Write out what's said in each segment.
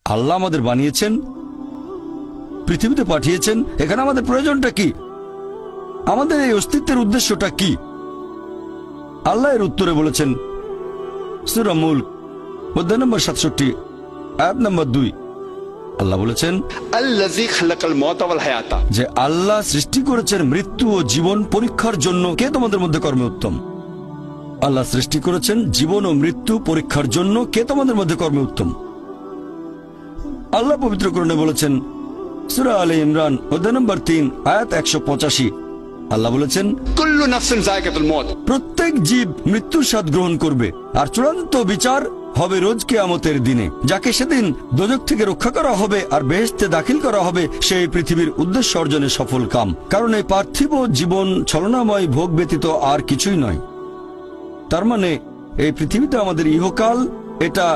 আল্লাহ আমাদের বানিয়েছেন, পৃথিবীতে পাঠিয়েছেন, এখানে আমাদের প্রয়োজনটা কি, আমাদের এই অস্তিত্বের উদ্দেশ্যটা কি? আল্লাহ এর উত্তরে বলেছেন সূরা মুলক অধ্যায় নম্বর 67 আয়াত নম্বর 2। আল্লাহ বলেছেন আল্লাযী খালাকাল মাউতা ওয়াল হায়াতা, যে আল্লাহ সৃষ্টি করেছেন মৃত্যু ও জীবন পরীক্ষার জন্য। কে তোমাদের মধ্যে কর্মে উত্তম? আল্লাহ সৃষ্টি করেছেন জীবন ও মৃত্যু পরীক্ষার জন্য। কে তোমাদের মধ্যে কর্মে উত্তম? আল্লাহ পবিত্র কোরআনে বলেছেন সূরা আলে ইমরান অধ্যায় নম্বর 3 আয়াত 185। আল্লাহ বলেছেন কুল্লু নাফসিন যায়কাতুল মউত, প্রত্যেক জীব মৃত্যুর স্বাদ গ্রহণ করবে, আর চূড়ান্ত বিচার হবে রোজ কিয়ামতের দিনে। যাকে সেদিন দোজখ থেকে রক্ষা করা হবে আর বেহেশতে দাখিল করা হবে, সেই পৃথিবীর উদ্দেশ্য অর্জনে সফল কাম। কারণ এই পার্থিব জীবন ছলনাময় ভোগ ব্যতীত আর কিছুই নয়। তার মানে এই পৃথিবীতে আমাদের ইহকাল, এটা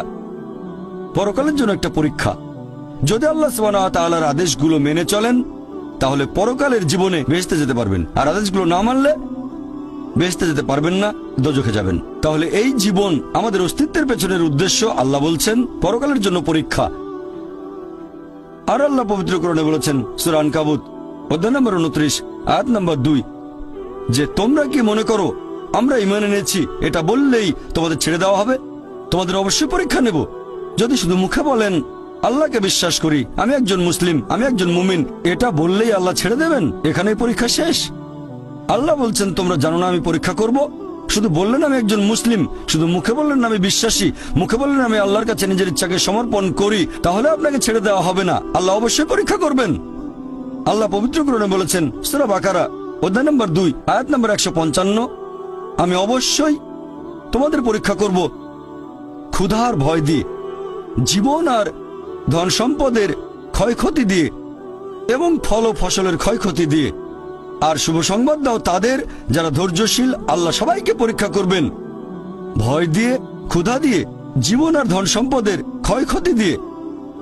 পরকালের জন্য একটা পরীক্ষা। যদি আল্লাহ সুবহানাহু ওয়া তাআলার আদেশগুলো মেনে চলেন, তাহলে পরকালের জীবনে বেহেশতে যেতে পারবেন, আর আদেশগুলো না মানলে বেহেশতে যেতে পারবেন না, দোজখে যাবেন। তাহলে এই জীবন আমাদের অস্তিত্বের পেছনের উদ্দেশ্য। আল্লাহ বলছেন পরকালের জন্য পরীক্ষা। আর আল্লাহ পবিত্র কোরআনে বলেছেন সূরা আনকাবুত অধ্যায় নম্বর 29 আয়াত নম্বর 2 যে তোমরা কি মনে করো আমরা ঈমান এনেছি এটা বললেই তোমাদের ছেড়ে দেওয়া হবে? তোমাদের অবশ্যই পরীক্ষা নেব। যদি শুধু মুখে বলেন আল্লাহকে বিশ্বাস করি, আমি একজন মুসলিম, আমি একজন মুমিন, এটা বললেই আল্লাহ ছেড়ে দেবেন? এখানেই পরীক্ষা শেষ? আল্লাহ বলছেন তোমরা জানো না আমি পরীক্ষা করব? শুধু বললেন আমি একজন মুসলিম, শুধু মুখে বললেন আমি বিশ্বাসী, মুখে বললেন আমি আল্লাহর কাছে নিজের ইচ্ছাকে সমর্পণ করি, তাহলে আপনাকে ছেড়ে দেওয়া হবে না। আল্লাহ অবশ্যই পরীক্ষা করবেন। আল্লাহ পবিত্র কোরআনে বলেছেন সূরা বাকারা অধ্যায় নম্বর 2 আয়াত নম্বর 155 আমি অবশ্যই তোমাদের পরীক্ষা করব ক্ষুধার ভয় দিয়ে, জীবন আর ধন সম্পদের ক্ষয়ক্ষতি দিয়ে, এবং ফল ও ফসলের ক্ষয়ক্ষতি দিয়ে। আর শুভ সংবাদ দাও তাদের যারা ধৈর্যশীল। আল্লাহ সবাইকে পরীক্ষা করবেন ভয় দিয়ে, ক্ষুধা দিয়ে, জীবন আর ধন সম্পদের ক্ষয়ক্ষতি দিয়ে,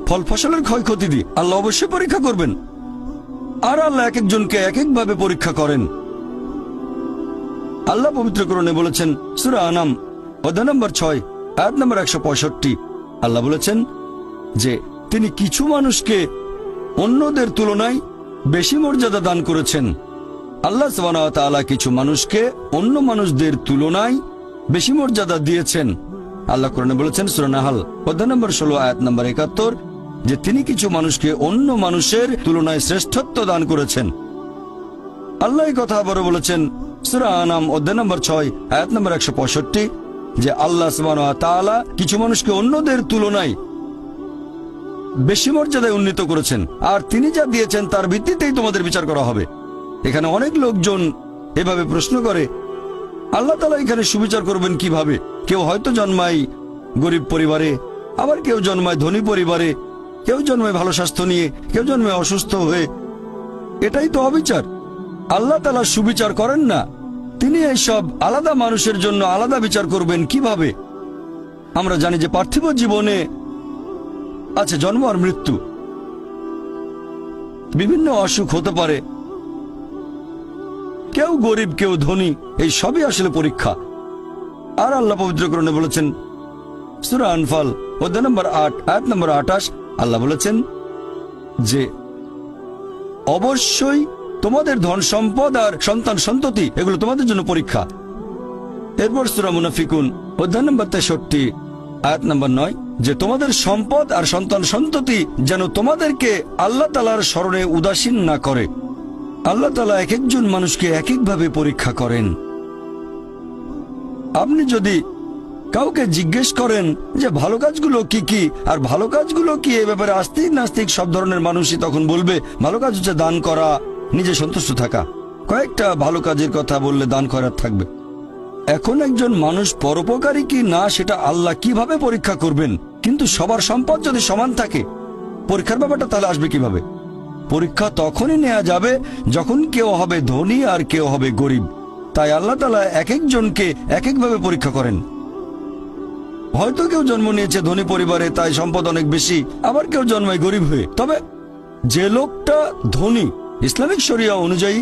ফল ফসলের ক্ষয়ক্ষতি দিয়ে। আল্লাহ অবশ্যই পরীক্ষা করবেন। আর আল্লাহ এক একজনকে এক একভাবে পরীক্ষা করেন। আল্লাহ পবিত্র কোরআনে বলেছেন সূরা আনাম অধ্যায় নম্বর 6 আয়াত নম্বর 165। আল্লাহ বলেছেন যে তিনি কিছু মানুষকে অন্যদের তুলনায় বেশি মর্যাদা দান করেছেন। আল্লাহ সুবহানাহু ওয়া তাআলা কিছু মানুষকে অন্য মানুষদের তুলনায় বেশি মর্যাদা দিয়েছেন। আল্লাহ কোরআনে বলেছেন সূরা নাহল অধ্যায় নম্বর 16 আয়াত নম্বর 71 যে তিনি কিছু মানুষকে অন্য মানুষের তুলনায় শ্রেষ্ঠত্ব দান করেছেন। আল্লাহ এই কথা আবারও বলেছেন সূরা আনাম অধ্যায় নম্বর 6 আয়াত নম্বর 165 যে আল্লাহ সুবহানাহু ওয়া তাআলা কিছু মানুষকে অন্যদের তুলনায় বেশি মর্যাদায় উন্নীত করেছেন, আর তিনি যা দিয়েছেন তার ভিত্তিতেই তোমাদের বিচার করা হবে। এখানে অনেক লোকজন এভাবে প্রশ্ন করে আল্লাহ তাআলা এখানে সুবিচার করবেন কিভাবে? কেউ হয়তো জন্মায় গরিব পরিবারে, আবার কেউ জন্মায় ধনী পরিবারে, কেউ জন্মায় ভালো স্বাস্থ্য নিয়ে, কেউ জন্মায় অসুস্থ হয়ে। এটাই তো অবিচার। আল্লাহ তাআলা সুবিচার করেন না। তিনি এইসব আলাদা মানুষের জন্য আলাদা বিচার করবেন কিভাবে? আমরা জানি যে পার্থিব জীবনে আছে জন্ম আর মৃত্যু, বিভিন্ন অসুখ হতে পারে, কেউ গরিব কেউ ধনী, এই সবই আসলে পরীক্ষা। আর আল্লাহ পবিত্র কোরআনে বলেছেন সূরা আনফাল অধ্যায় নম্বর 8 আয়াত নম্বর 28 আল্লাহ বলেছেন যে অবশ্যই তোমাদের ধন সম্পদ আর সন্তান সন্ততি এগুলো তোমাদের জন্য পরীক্ষা। এরপর সূরা মুনাফিকুন অধ্যায় নম্বর 63 আয়াত নম্বর 9 যে তোমাদের সম্পদ আর সন্তান সন্ততি যেন তোমাদেরকে আল্লাহ তাআলার স্মরণে উদাসীন না করে। আল্লাহ তাআলা এক একজন মানুষকে এক একভাবে পরীক্ষা করেন। আপনি যদি কাউকে জিজ্ঞেস করেন যে ভালো কাজগুলো কি কি আর ভালো কাজগুলো কি, এ ব্যাপারে আস্তিক নাস্তিক সব ধরনের মানুষই তখন বলবে ভালো কাজ হচ্ছে দান করা, নিজে সন্তুষ্ট থাকা। কয়েকটা ভালো কাজের কথা বললে দান করার থাকবে। এখন একজন মানুষ পরোপকারী কি না সেটা আল্লাহ কিভাবে পরীক্ষা করবেন? কিন্তু সবার সম্পদ যদি সমান থাকে, পরীক্ষার ব্যাপারটা তাহলে আসবে কিভাবে? পরীক্ষা তখনই নেওয়া যাবে যখন কেউ হবে ধনী আর কেউ হবে গরিব। তাই আল্লাহ তাআলা এক একজনকে এক একভাবে পরীক্ষা করেন। হয়তো কেউ জন্ম নিয়েছে ধনী পরিবারে, তাই সম্পদ অনেক বেশি, আবার কেউ জন্মায় গরিব হয়ে। তবে যে লোকটা ধনী, ইসলামিক শরিয়া অনুযায়ী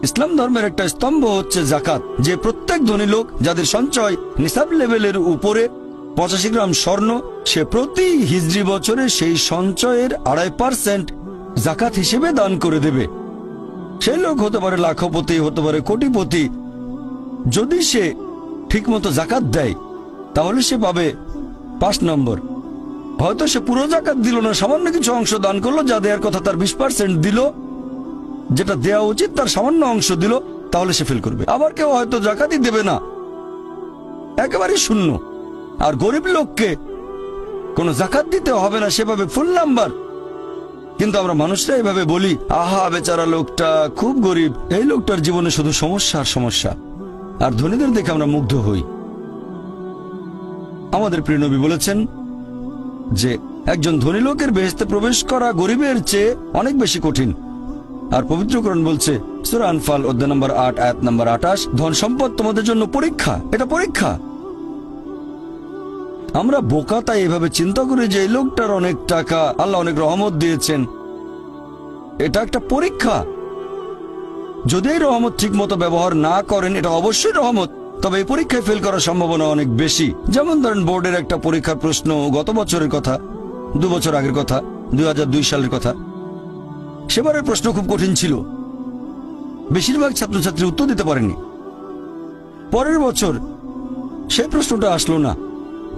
ইসলাম ধর্মের একটা স্তম্ভ হচ্ছে যাকাত, যে প্রত্যেক ধনী লোক যাদের সঞ্চয় নিসাব লেভেলের উপরে 85 গ্রাম স্বর্ণ সে প্রতি হিজরি বছরে সেই সঞ্চয়ের 2.5% জাকাত হিসেবে দান করে দেবে। সেই লোক হতে পারে লাখপতি, হতে পারে কোটিপতি। যদি সে ঠিকমতো জাকাত দেয় তাহলে সে পাবে 5 নম্বর। হয়তো সে পুরো জাকাত দিল না, সামান্য কিছু অংশ দান করলো, যা দেওয়ার কথা তার 20% দিল, যেটা দেওয়া উচিত তার সামান্য অংশ দিল, তাহলে সে ফেল করবে। আবার কেউ হয়তো জাকাতই দেবে না, একেবারে শূন্য। আর গরিব লোককে কোনো জাকাত দিতে হবে না, সেভাবে ফুল নাম্বার। কিন্তু আমরা মানুষরা এভাবে বলি, আহা বেচারা লোকটা খুব গরিব, এই লোকটার জীবনে শুধু সমস্যা আর সমস্যা। আর ধনীদের দেখে আমরা মুগ্ধ হই। আমাদের প্রিয় নবী বলেছেন যে একজন ধনী লোকের বেহেশতে প্রবেশ করা গরিবের চেয়ে অনেক বেশি কঠিন। আর পবিত্র কোরআন বলছে, সূরা আনফাল অধ্যায় নম্বর 8 আয়াত নম্বর 28, ধন সম্পদ তোমাদের জন্য পরীক্ষা, এটা পরীক্ষা। আমরা বোকা তাই এভাবে চিন্তা করি যে এই লোকটার অনেক টাকা, আল্লাহ অনেক রহমত দিয়েছেন, এটা একটা পরীক্ষা। যদি এই রহমত ঠিক মতো ব্যবহার না করেন, এটা অবশ্যই রহমত, তবে এই পরীক্ষায় ফেল করার সম্ভাবনা অনেক বেশি। যেমন ধরেন বোর্ডের একটা পরীক্ষার প্রশ্ন, গত বছরের কথা, 2 বছর আগের কথা, 2002 সালের কথা। সেবারের প্রশ্ন খুব কঠিন ছিল, বেশিরভাগ ছাত্রছাত্রী উত্তর দিতে পারেনি। পরের বছর সেই প্রশ্নটা আসলো না,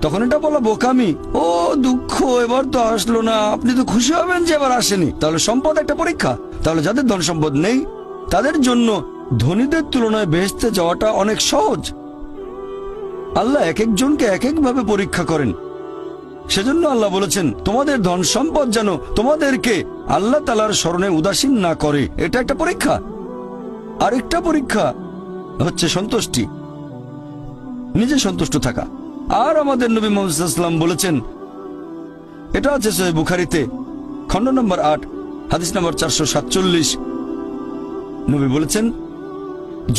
তখন এটা বলা বোকামি, ও দুঃখ, এবার তো আসলো না, আপনি তো খুশি হবেন যে এবার আসেনি। তাহলে সম্পদ একটা পরীক্ষা। তাহলে যাদের ধন সম্পদ নেই তাদের জন্য ধনীদের তুলনায় বেহেশতে যাওয়াটা অনেক সহজ। আল্লাহ এক একজনকে এক একভাবে পরীক্ষা করেন। সেজন্য আল্লাহ বলেছেন, তোমাদের ধন সম্পদ যেন তোমাদেরকে আল্লাহ তাআলার স্মরণে উদাসীন না করে। এটা একটা পরীক্ষা। আরেকটা পরীক্ষা হচ্ছে সন্তুষ্টি, নিজে সন্তুষ্ট থাকা। আর আমাদের নবী মুহাম্মদ সাল্লাল্লাহু আলাইহি ওয়াসাল্লাম বলেছেন, এটা আছে সহিহ বুখারীতে, খণ্ড নম্বর 8 হাদিস নম্বর 447। নবী বলেছেন,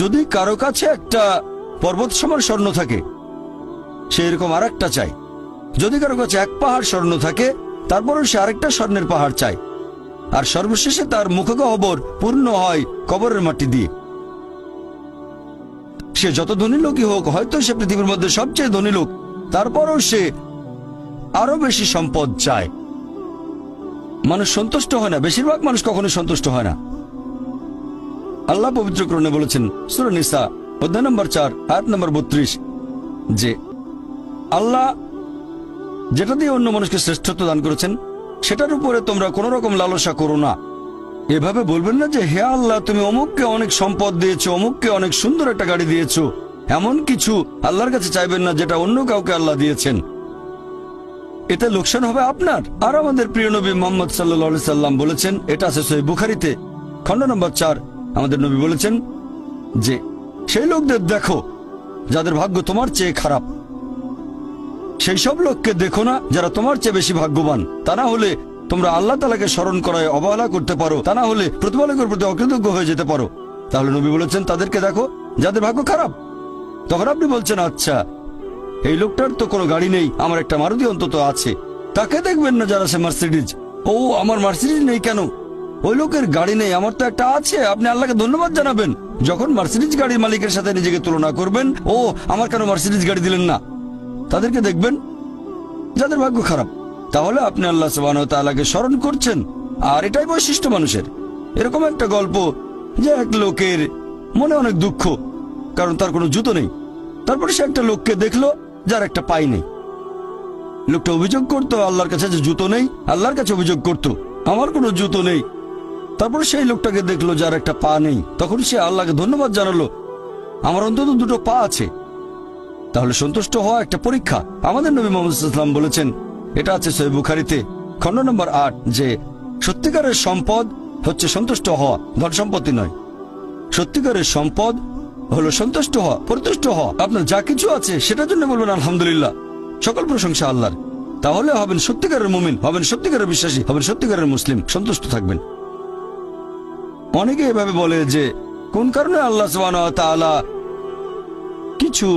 যদি কারো কাছে একটা পর্বত সমান স্বর্ণ থাকে, সে এরকম আরেকটা চায়। যদি কারো কাছে 1 পাহাড় স্বর্ণ থাকে, তারপরও সে আরেকটা স্বর্ণের পাহাড় চায়। আর সর্বশেষে তার মুখগহ্বর পূর্ণ হয় কবরের মাটি দিয়ে। সে যত ধনী লোকই হোক, হয়তো সে পৃথিবীর মধ্যে সবচেয়ে ধনী লোক, তারপরও সে আরো বেশি সম্পদ চায়। মানুষ সন্তুষ্ট হয় না, বেশিরভাগ মানুষ কখনো সন্তুষ্ট হয় না। আল্লাহ পবিত্র কোরআনে বলেছেন, সূরা নিসা অধ্যায় নম্বর 4 আয়াত নম্বর 32, যে আল্লাহ যেটা দিয়ে অন্য মানুষকে শ্রেষ্ঠত্ব দান করেছেন, সেটার উপরে তোমরা কোনো রকম লালসা করো না। এভাবে বলবেন না যে, হে আল্লাহ, তুমি অমুককে অনেক সম্পদ দিয়েছো, অমুককে অনেক সুন্দর একটা গাড়ি দিয়েছো। এমন কিছু আল্লাহর কাছে চাইবেন না যেটা অন্য কাউকে আল্লাহ দিয়েছেন। এতে লোকসান হবে আপনার। আর আমাদের প্রিয় নবী মুহাম্মদ সাল্লাল্লাহু আলাইহি সাল্লাম বলেছেন, এটা আছে সহিহ বুখারীতে, খণ্ড নম্বর 4, আমাদের নবী বলেছেন যে, সেই লোকদের দেখো যাদের ভাগ্য তোমার চেয়ে খারাপ। সেই সব লোককে দেখো না যারা তোমার চেয়ে বেশি ভাগ্যবান। তা না হলে তোমরা আল্লাহ তাআলাকে স্মরণ করায় অবহেলা করতে পারো, তা না হলে প্রতিপালকের প্রতি অকৃতজ্ঞ হয়ে যেতে পারো। তাহলে নবী বলেছেন, তাদেরকে দেখো যাদের ভাগ্য খারাপ। তখন আপনি বলছেন, আচ্ছা এই লোকটার তো কোনো গাড়ি নেই, আমার একটা মারুতি অন্তত আছে। তাকে দেখবেন না যারা সে মার্সিডিজ, ও আমার মার্সিডিজ নেই কেন, ওই লোকের গাড়ি নেই, আমার তো একটা আছে। আপনি আল্লাহকে ধন্যবাদ জানাবেন। যখন মার্সিডিজ গাড়ির মালিকের সাথে নিজেকে তুলনা করবেন, ও আমার কেন মার্সিডিজ গাড়ি দিলেন না, তাদেরকে দেখবেন যাদের ভাগ্য খারাপ। তাহলে আপনি আল্লাহ সুবহানাহু ওয়া তাআলাকে স্মরণ করছেন। আর এটাই বৈশিষ্ট্য মানুষের। এরকম একটা গল্প যে এক লোকের মনে অনেক দুঃখ, কারণ তার কোনো জুতো নেই। তারপরে সে একটা লোককে দেখলো যার একটা পাই নেই। লোকটা অভিযোগ করতো আল্লাহর কাছে যে জুতো নেই, আল্লাহর কাছে অভিযোগ করতো আমার কোনো জুতো নেই। তারপর সেই লোকটাকে দেখলো যার একটা পা নেই, তখন সে আল্লাহকে ধন্যবাদ জানালো, আমার অন্তত 2টো পা আছে। তাহলে সন্তুষ্ট হওয়া একটা পরীক্ষা। আমাদের নবী মুহাম্মদ সাল্লাল্লাহু আলাইহি ওয়াসাল্লাম বলেছেন, এটা আছে সহিহ বুখারীতে, খণ্ড নম্বর 8, যে সত্যিকারের সম্পদ হচ্ছে সন্তুষ্ট হওয়া, ধন সম্পত্তি নয়। সত্যিকারের সম্পদ হলো সন্তুষ্ট হওয়া, পরিতুষ্ট হওয়া। আপনার যা কিছু আছে সেটার জন্য বলবেন আলহামদুলিল্লাহ, সকল প্রশংসা আল্লাহর। তাহলে হবেন সত্যিকারের মুমিন, হবেন সত্যিকারের বিশ্বাসী, হবেন সত্যিকারের মুসলিম, সন্তুষ্ট থাকবেন। অনেকে এভাবে বলে যে, কোন কারণে আল্লাহ সুবহানাহু ওয়া তাআলা কিছু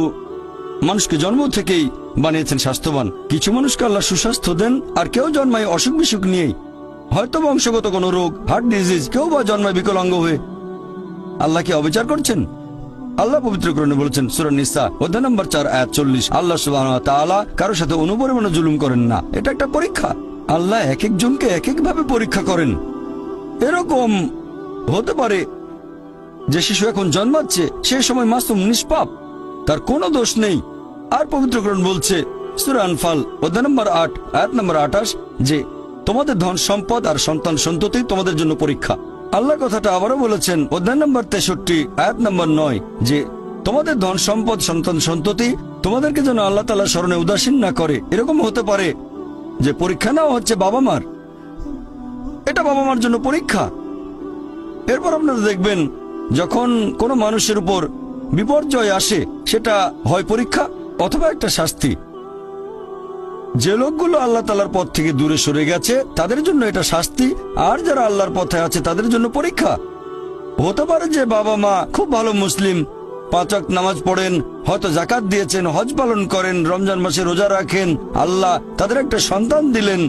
মানুষকে জন্ম থেকেই বানিয়েছেন স্বাস্থ্যবান, কিছু মানুষকে আল্লাহ সুস্বাস্থ্য দেন, আর কেউ জন্মায় অসুখ বিসুখ নিয়েই, হয়তো বংশগত কোনো রোগ, হার্ট ডিজিজ, কেউ বা জন্মায় বিকলাঙ্গ হয়ে। আল্লাহ কি অবিচার করছেন? আল্লাহ পবিত্র কোরআনে বলেছেন সূরা নিসা অধ্যায় নম্বর 4 আয়াত 40, আল্লাহ সুবহানাহু ওয়া তাআলা কারোর সাথে অনুপরিমাণে জুলুম করেন না। এটা একটা পরীক্ষা। আল্লাহ এক একজনকে এক এক ভাবে পরীক্ষা করেন। এরকম হতে পারে যে শিশু এখন জন্মাচ্ছে, সেই সময় মাসুম, নিষ্পাপ, তার কোনো দোষ নেই। আর পবিত্র কোরআন বলছে সূরা আনফাল অধ্যায় নম্বর 8 আয়াত নম্বর 28 যে তোমাদের ধন সম্পদ আর সন্তান সন্ততি তোমাদের জন্য পরীক্ষা। আল্লাহ কথাটা আবারও বলেছেন অধ্যায় নম্বর 63 আয়াত নম্বর 9 যে তোমাদের ধন সম্পদ সন্তান সন্ততি তোমাদেরকে যেন আল্লাহ তাআলার স্মরণে উদাসীন না করে। এরকম হতে পারে যে পরীক্ষা নেওয়া হচ্ছে বাবা মার, এটা বাবা মার জন্য পরীক্ষা। এরপর আপনারা দেখবেন যখন কোনো মানুষের উপর বিপর্যয় আসে, সেটা হয় পরীক্ষা অথবা একটা শাস্তি। যে লোকগুলো আল্লাহ তাআলার পথ থেকে দূরে সরে গেছে তাদের জন্য এটা শাস্তি, আর যারা আল্লাহর পথে আছে তাদের জন্য পরীক্ষা। হতে পারে যে বাবা মা খুব ভালো মুসলিম, 5 ওয়াক্ত নামাজ পড়েন, হয়তো যাকাত দিয়েছেন, হজ পালন করেন, রমজান মাসে রোজা রাখেন, আল্লাহ তাদের একটা সন্তান দিলেন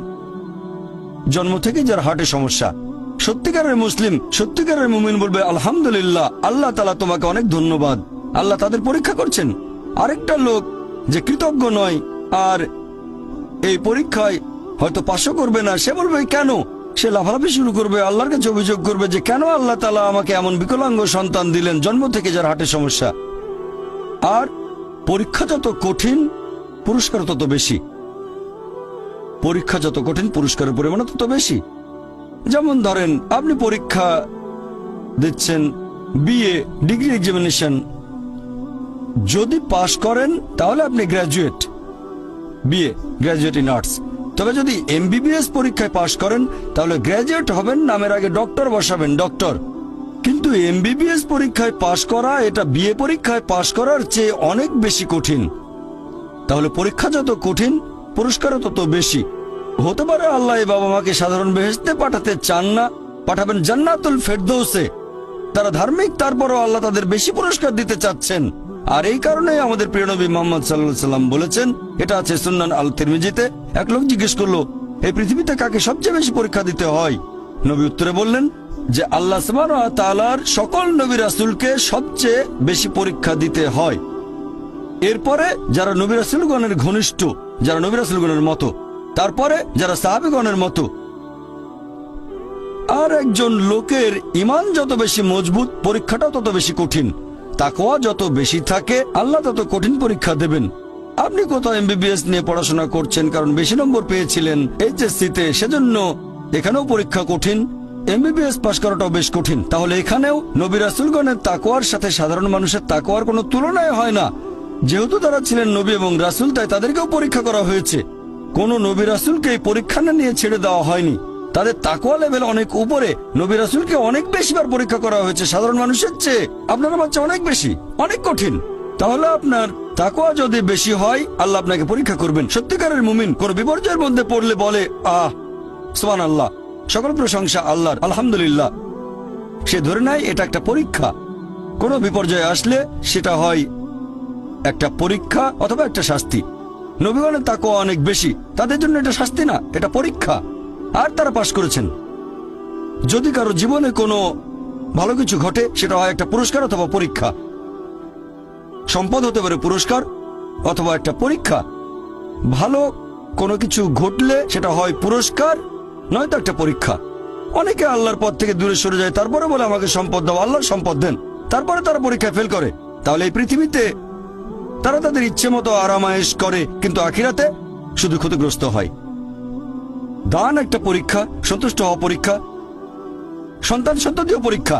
জন্ম থেকে যার হার্টে সমস্যা। সত্যিকারের মুসলিম, সত্যিকারের মুমিন বলবে আলহামদুলিল্লাহ, আল্লাহ তাআলা তোমাকে অনেক ধন্যবাদ। আল্লাহ তাদের পরীক্ষা করছেন। আরেকটা লোক যে কৃতজ্ঞ নয় আর এই পরীক্ষায় হয়তো পাশও করবে না, সে বলবে কেন, সে লাফালাফি শুরু করবে, আল্লাহর কাছে অভিযোগ করবে যে কেন আল্লাহ তাআলা আমাকে এমন বিকলাঙ্গ সন্তান দিলেন জন্ম থেকে যার হার্টে সমস্যা। আর পরীক্ষা যত কঠিন পুরস্কার তত বেশি। পরীক্ষা যত কঠিন পুরস্কারের পরিমাণ তত বেশি। যেমন ধরেন আপনি পরীক্ষা দিচ্ছেন বিএ ডিগ্রি এক্সামিনেশন, যদি পাশ করেন তাহলে আপনি graduate, BA graduate in arts. তবে যদি এমবিবিএস পরীক্ষায় পাশ করেন তাহলে গ্র্যাজুয়েট হবেন, নামের আগে ডক্টর বসাবেন, ডক্টর। কিন্তু এমবিবিএস পরীক্ষায় পাশ করা এটা বিএ পরীক্ষায় পাশ করার চেয়ে অনেক বেশি কঠিন। তাহলে পরীক্ষা যত কঠিন পুরস্কারও তত বেশি। হতে পারে আল্লাহ এই বাবা মাকে সাধারণ বেহেশতে পাঠাতে চান না, পাঠাবেন জান্নাতুল ফেরদৌসে। তারা ধার্মিক, তারপরও আল্লাহ তাদের বেশি পুরস্কার দিতে চাচ্ছেন। আর এই কারণে আমাদের প্রিয় নবী মুহাম্মদ সাল্লাল্লাহু আলাইহি সাল্লাম বলেছেন, এটা আছে সুন্নান আল তিরমিজিতে, এক লোক জিজ্ঞেস করলো এই পৃথিবীতে কাকে সবচেয়ে বেশি পরীক্ষা দিতে হয়? নবী উত্তরে বললেন যে আল্লাহ সুবহানাহু ওয়া তাআলার সকল নবী রাসূলকে সবচেয়ে বেশি পরীক্ষা দিতে হয়। এরপরে যারা নবী রাসূলগণের ঘনিষ্ঠ, যারা নবী রাসূলগণের মতো, তারপরে যারা সাহাবীগণের মতো। আর একজন লোকের ঈমান যত বেশি মজবুত পরীক্ষাটাও তত বেশি কঠিন। তাকওয়া যত বেশি থাকে আল্লাহ তত কঠিন পরীক্ষা দেবেন। আপনি কোথাও এমবিবিএস নিয়ে পড়াশোনা করছেন কারণ বেশি নম্বর পেয়েছিলেন এইচএসসিতে, সেজন্য এখানেও পরীক্ষা কঠিন। এমবিবিএস পাশ করাটাও বেশ কঠিন। তাহলে এখানেও নবী রাসূলগণের তাকওয়ার সাথে সাধারণ মানুষের তাকওয়ার কোনো তুলনায় হয় না। যেহেতু তারা ছিলেন নবী এবং রাসূল, তাই তাদেরকেও পরীক্ষা করা হয়েছে। কোন নবী রাসূলকে এই পরীক্ষা না নিয়ে ছেড়ে দেওয়া হয়নি। তাদের তাকওয়া লেভেল অনেক উপরে। নবী রাসূলকে অনেক বেশিবার পরীক্ষা করা হয়েছে সাধারণ মানুষের চেয়ে। আপনার বাচ্চা অনেক বেশি, অনেক কঠিন। তাহলে আপনার তাকওয়া যদি বেশি হয় আল্লাহ আপনাকে পরীক্ষা করবেন। সত্যিকারের মুমিন কোন বিপর্যয়ের মধ্যে পড়লে বলে সুবহানাল্লাহ, সকল প্রশংসা আল্লাহর, আলহামদুলিল্লাহ। সে ধরে নেয় এটা একটা পরীক্ষা। কোনো বিপর্যয় আসলে সেটা হয় একটা পরীক্ষা অথবা একটা শাস্তি। নবীগণের তাকওয়া অনেক বেশি, তাদের জন্য এটা শাস্তি না, এটা পরীক্ষা। আর তারা পাশ করেছেন। যদি কারো জীবনে কোনো ভালো কিছু ঘটে সেটা হয় একটা পুরস্কার অথবা পরীক্ষা। সম্পদ হতে পারে পুরস্কার অথবা একটা পরীক্ষা। ভালো কোনো কিছু ঘটলে সেটা হয় পুরস্কার নয়তো একটা পরীক্ষা। অনেকে আল্লাহর পথ থেকে দূরে সরে যায়, তারপরে বলে আমাকে সম্পদ দাও, আল্লাহর সম্পদ দেন, তারপরে তারা পরীক্ষায় ফেল করে। তাহলে এই পৃথিবীতে তারা তাদের ইচ্ছে মতো আরামায়েশ করে, কিন্তু আখিরাতে শুধু ক্ষতিগ্রস্ত হয়। দান একটা পরীক্ষা, সন্তুষ্ট হওয়া পরীক্ষা, সন্তান সন্ততিও পরীক্ষা।